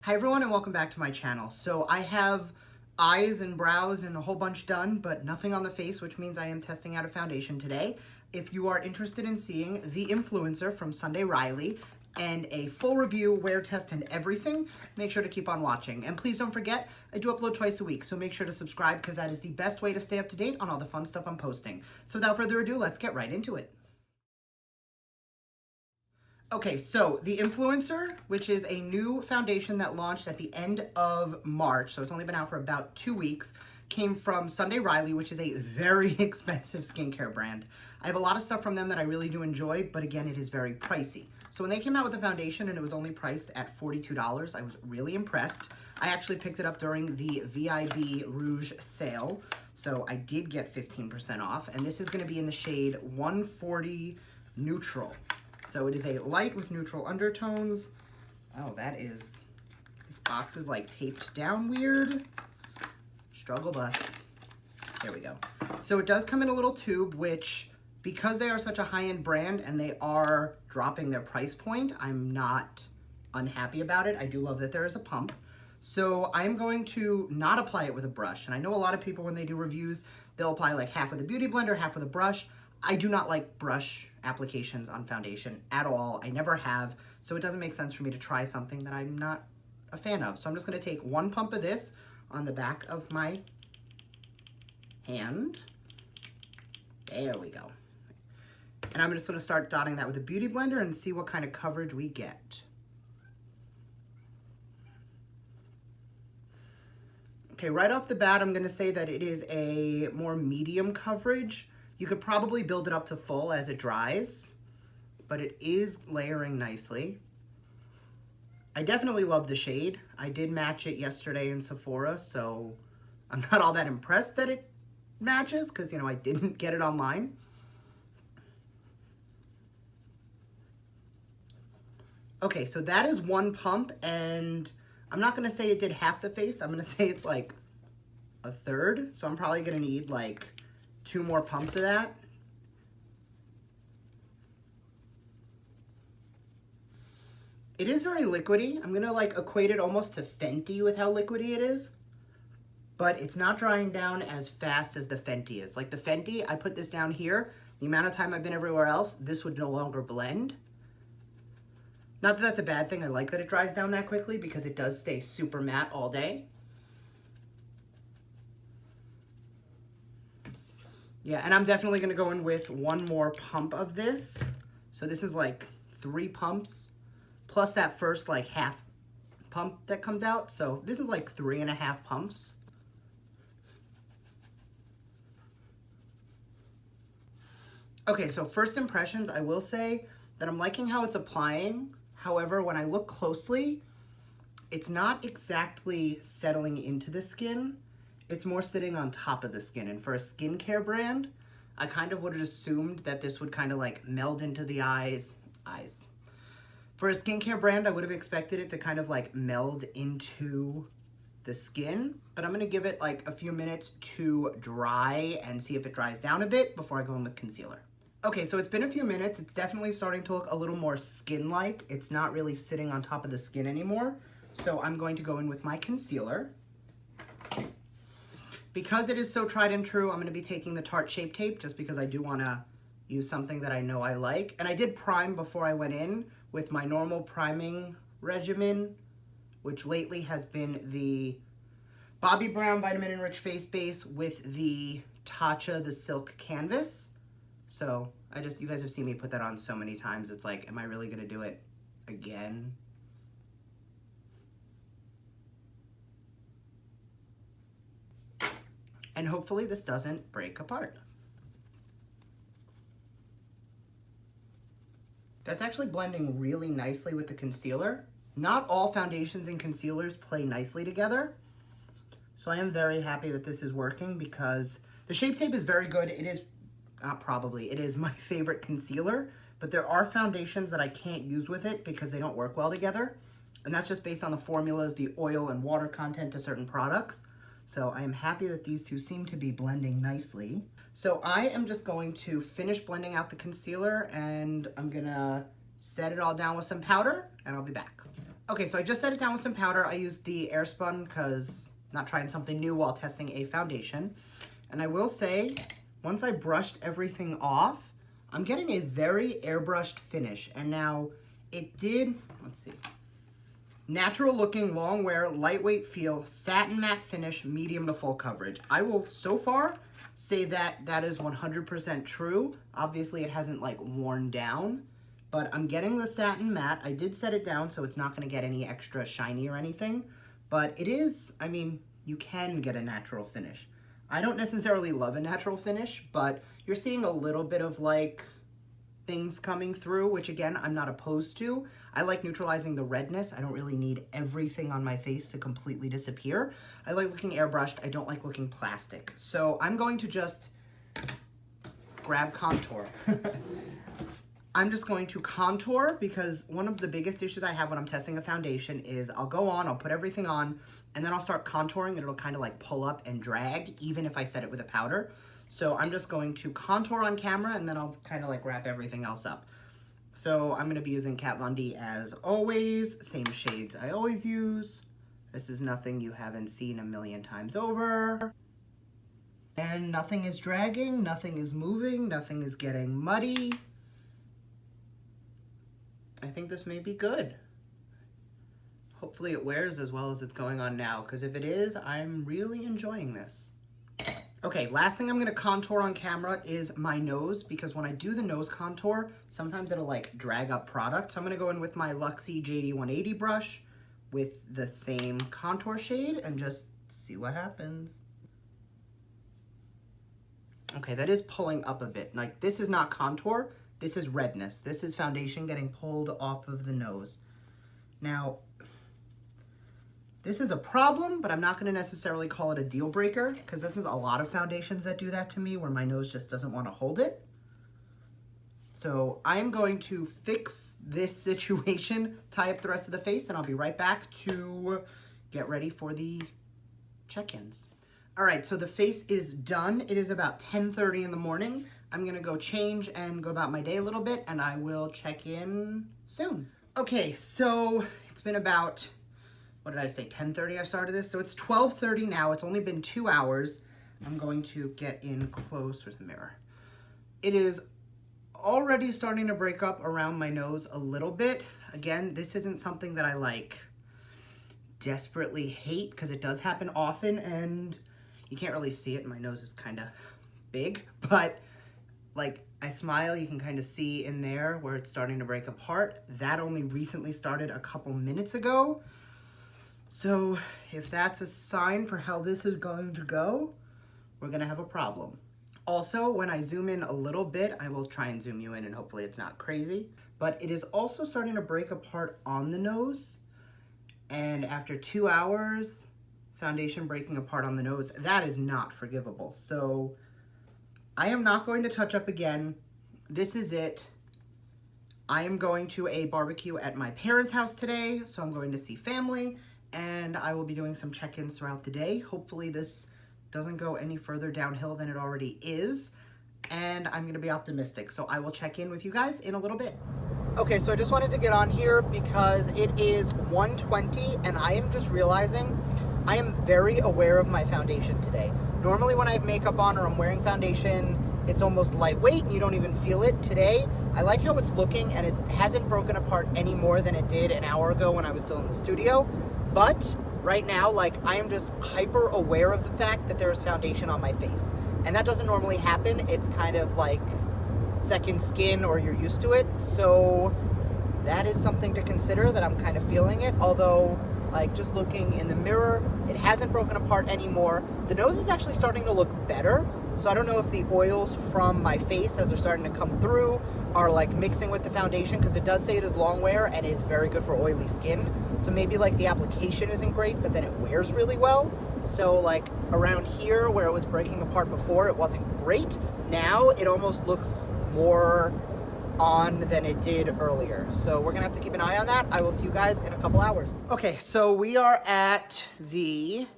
Hi everyone and welcome back to my channel. So I have eyes and brows and a whole bunch done, but nothing on the face, which means I am testing out a foundation today. If you are interested in seeing The Influencer from Sunday Riley and a full review, wear test, and everything, make sure to keep on watching. And please don't forget, I do upload twice a week, so make sure to subscribe because that is the best way to stay up to date on all the fun stuff I'm posting. So without further ado, let's get right into it. Okay, so The Influencer, which is a new foundation that launched at the end of March, so it's only been out for about 2 weeks, came from Sunday Riley, which is a very expensive skincare brand. I have a lot of stuff from them that I really do enjoy, but again, it is very pricey. So when they came out with the foundation and it was only priced at $42, I was really impressed. I actually picked it up during the VIB Rouge sale, so I did get 15% off, and this is gonna be in the shade 140 Neutral. So it is a light with neutral undertones. Oh, this box is like taped down weird. Struggle bus. There we go. So it does come in a little tube, which, because they are such a high-end brand and they are dropping their price point, I'm not unhappy about it. I do love that there is a pump. So I'm going to not apply it with a brush. And I know a lot of people, when they do reviews, they'll apply like half with a beauty blender, half with a brush. I do not like brush applications on foundation at all. I never have, so it doesn't make sense for me to try something that I'm not a fan of. So I'm just gonna take one pump of this on the back of my hand. There we go. And I'm just gonna start dotting that with a beauty blender and see what kind of coverage we get. Okay, right off the bat, I'm gonna say that it is a more medium coverage. You could probably build it up to full as it dries, but it is layering nicely. I definitely love the shade. I did match it yesterday in Sephora, so I'm not all that impressed that it matches because, you know, I didn't get it online. Okay, so that is one pump, and I'm not gonna say it did half the face. I'm gonna say it's like a third, so I'm probably gonna need like 2 more pumps of that. It is very liquidy. I'm gonna like equate it almost to Fenty with how liquidy it is, but it's not drying down as fast as the Fenty is. Like the Fenty, I put this down here, the amount of time I've been everywhere else, this would no longer blend. Not that that's a bad thing. I like that it dries down that quickly because it does stay super matte all day. Yeah, and I'm definitely gonna go in with 1 more pump of this. So this is like 3 pumps, plus that first like half pump that comes out. So this is like 3.5 pumps. Okay, so first impressions, I will say that I'm liking how it's applying. However, when I look closely, it's not exactly settling into the skin. It's more sitting on top of the skin. And for a skincare brand, I kind of would have assumed that this would kind of like meld into the eyes. For a skincare brand, I would have expected it to kind of like meld into the skin, but I'm gonna give it like a few minutes to dry and see if it dries down a bit before I go in with concealer. Okay, so it's been a few minutes. It's definitely starting to look a little more skin-like. It's not really sitting on top of the skin anymore. So I'm going to go in with my concealer. Because it is so tried and true, I'm gonna be taking the Tarte Shape Tape just because I do wanna use something that I know I like. And I did prime before I went in with my normal priming regimen, which lately has been the Bobbi Brown Vitamin Enriched Face Base with the Tatcha, the Silk Canvas. So you guys have seen me put that on so many times. It's like, am I really gonna do it again? And hopefully this doesn't break apart. That's actually blending really nicely with the concealer. Not all foundations and concealers play nicely together. So I am very happy that this is working because the Shape Tape is very good. It is, it is my favorite concealer, but there are foundations that I can't use with it because they don't work well together. And that's just based on the formulas, the oil and water content to certain products. So I am happy that these two seem to be blending nicely. So I am just going to finish blending out the concealer and I'm gonna set it all down with some powder and I'll be back. Okay, so I just set it down with some powder. I used the Airspun because I'm not trying something new while testing a foundation. And I will say, once I brushed everything off, I'm getting a very airbrushed finish. And now it did, let's see, natural looking, long wear, lightweight feel, satin matte finish, medium to full coverage. I will so far say that that is 100% true. Obviously it hasn't like worn down, but I'm getting the satin matte. I did set it down so it's not gonna get any extra shiny or anything, but it is, I mean, you can get a natural finish. I don't necessarily love a natural finish, but you're seeing a little bit of like things coming through, which again, I'm not opposed to. I like neutralizing the redness. I don't really need everything on my face to completely disappear. I like looking airbrushed. I don't like looking plastic. So I'm going to just grab contour. I'm just going to contour because one of the biggest issues I have when I'm testing a foundation is I'll go on, I'll put everything on, and then I'll start contouring and it'll kind of like pull up and drag even if I set it with a powder. So I'm just going to contour on camera and then I'll kind of like wrap everything else up. So I'm going to be using Kat Von D as always, same shades I always use. This is nothing you haven't seen a million times over. And nothing is dragging, nothing is moving, nothing is getting muddy. I think this may be good. Hopefully it wears as well as it's going on now, because if it is, I'm really enjoying this. Okay, last thing I'm gonna contour on camera is my nose, because when I do the nose contour, sometimes it'll like drag up product. So I'm gonna go in with my Luxie JD180 brush with the same contour shade and just see what happens. Okay, that is pulling up a bit. Like, this is not contour, this is redness. This is foundation getting pulled off of the nose. Now, this is a problem, but I'm not gonna necessarily call it a deal breaker, because this is a lot of foundations that do that to me, where my nose just doesn't wanna hold it. So I'm going to fix this situation, tie up the rest of the face, and I'll be right back to get ready for the check-ins. All right, so the face is done. It is about 10:30 in the morning. I'm gonna go change and go about my day a little bit, and I will check in soon. Okay, so it's been about, what did I say, 10:30 I started this? So it's 12:30 now. It's only been 2 hours. I'm going to get in close with the mirror. It is already starting to break up around my nose a little bit. Again, this isn't something that I like desperately hate, because it does happen often and you can't really see it. My nose is kind of big, but like I smile, you can kind of see in there where it's starting to break apart. That only recently started a couple minutes ago. So if that's a sign for how this is going to go, we're gonna have a problem. Also, when I zoom in a little bit, I will try and zoom you in and hopefully it's not crazy, but it is also starting to break apart on the nose. And after 2 hours, foundation breaking apart on the nose, that is not forgivable. So I am not going to touch up again. This is it. I am going to a barbecue at my parents' house today, so I'm going to see family, and I will be doing some check-ins throughout the day. Hopefully this doesn't go any further downhill than it already is, and I'm gonna be optimistic. So I will check in with you guys in a little bit. Okay, so I just wanted to get on here because it is 1:20 and I am just realizing I am very aware of my foundation today. Normally when I have makeup on or I'm wearing foundation, it's almost lightweight and you don't even feel it. Today, I like how it's looking and it hasn't broken apart any more than it did an hour ago when I was still in the studio. But right now, like, I am just hyper aware of the fact that there is foundation on my face. And that doesn't normally happen. It's kind of like second skin or you're used to it. So that is something to consider, that I'm kind of feeling it. Although, like, just looking in the mirror, it hasn't broken apart anymore. The nose is actually starting to look better. So I don't know if the oils from my face as they're starting to come through are like mixing with the foundation, because it does say it is long wear and is very good for oily skin. So maybe like the application isn't great, but then it wears really well. So like around here where it was breaking apart before, it wasn't great. Now it almost looks more on than it did earlier. So we're gonna have to keep an eye on that. I will see you guys in a couple hours. Okay, so we are at the,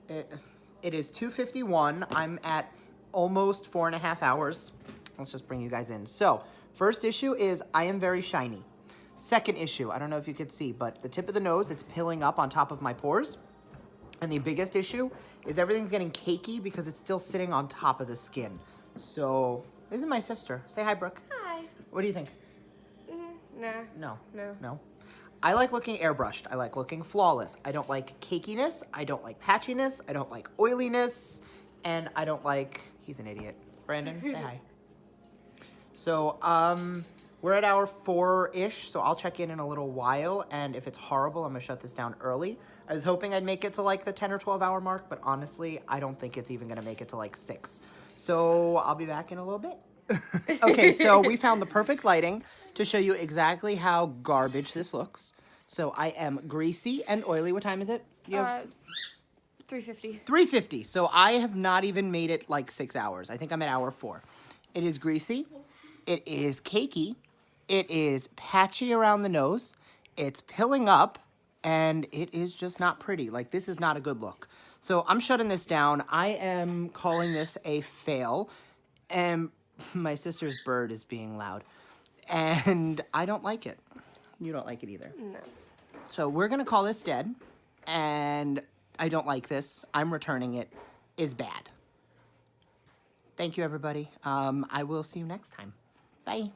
it is 2:51. I'm at almost 4.5 hours. Let's just bring you guys in. So first issue is I am very shiny. Second issue, I don't know if you could see, but the tip of the nose, it's pilling up on top of my pores. And the biggest issue is everything's getting cakey because it's still sitting on top of the skin. So, this is my sister. Say hi, Brooke. Hi. What do you think? Nah. No. No. No. I like looking airbrushed. I like looking flawless. I don't like cakiness. I don't like patchiness. I don't like oiliness. And I don't like... He's an idiot. Brandon, say hi. So, we're at hour 4-ish, so I'll check in a little while. And if it's horrible, I'm going to shut this down early. I was hoping I'd make it to like the 10 or 12 hour mark, but honestly, I don't think it's even going to make it to like 6. So I'll be back in a little bit. Okay, so we found the perfect lighting to show you exactly how garbage this looks. So I am greasy and oily. What time is it? 3:50. 3:50. So I have not even made it like 6 hours. I think I'm at hour 4. It is greasy. It is cakey. It is patchy around the nose. It's pilling up. And it is just not pretty. Like, this is not a good look. So I'm shutting this down. I am calling this a fail. And my sister's bird is being loud. And I don't like it. You don't like it either. No. So we're going to call this dead. And I don't like this. I'm returning it. Is bad. Thank you, everybody. I will see you next time. Bye.